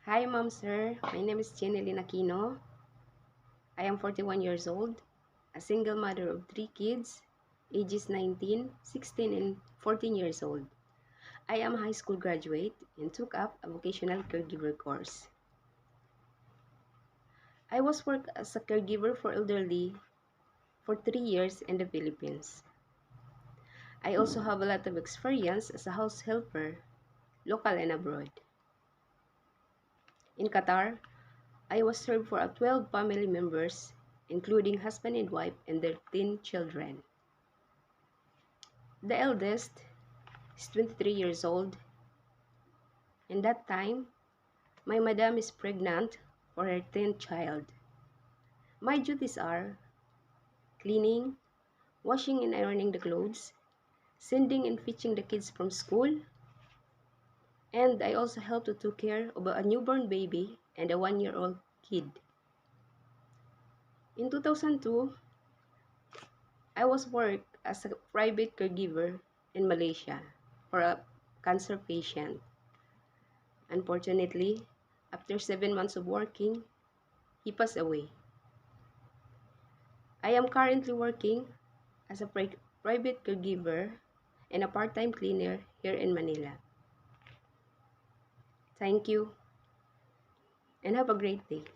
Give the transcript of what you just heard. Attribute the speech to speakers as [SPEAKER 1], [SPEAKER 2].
[SPEAKER 1] Hi, Mom, Sir. My name is Chinelyn Aquino. I am 41 years old, a single mother of 3 kids, ages 19, 16, and 14 years old. I am a high school graduate and took up a vocational caregiver course. I was worked as a caregiver for elderly for 3 years in the Philippines. I also have a lot of experience as a house helper, local and abroad. In Qatar, I was served for 12 family members, including husband and wife and their 10 children. The eldest is 23 years old, and that time, my madam is pregnant for her 10th child. My duties are cleaning, washing and ironing the clothes, sending and fetching the kids from school, and I also help to take care of a newborn baby and a 1-year-old kid. In 2002, I was worked as a private caregiver in Malaysia for a cancer patient. Unfortunately, after 7 months of working, he passed away. I am currently working as a private caregiver and a part-time cleaner here in Manila. Thank you and have a great day.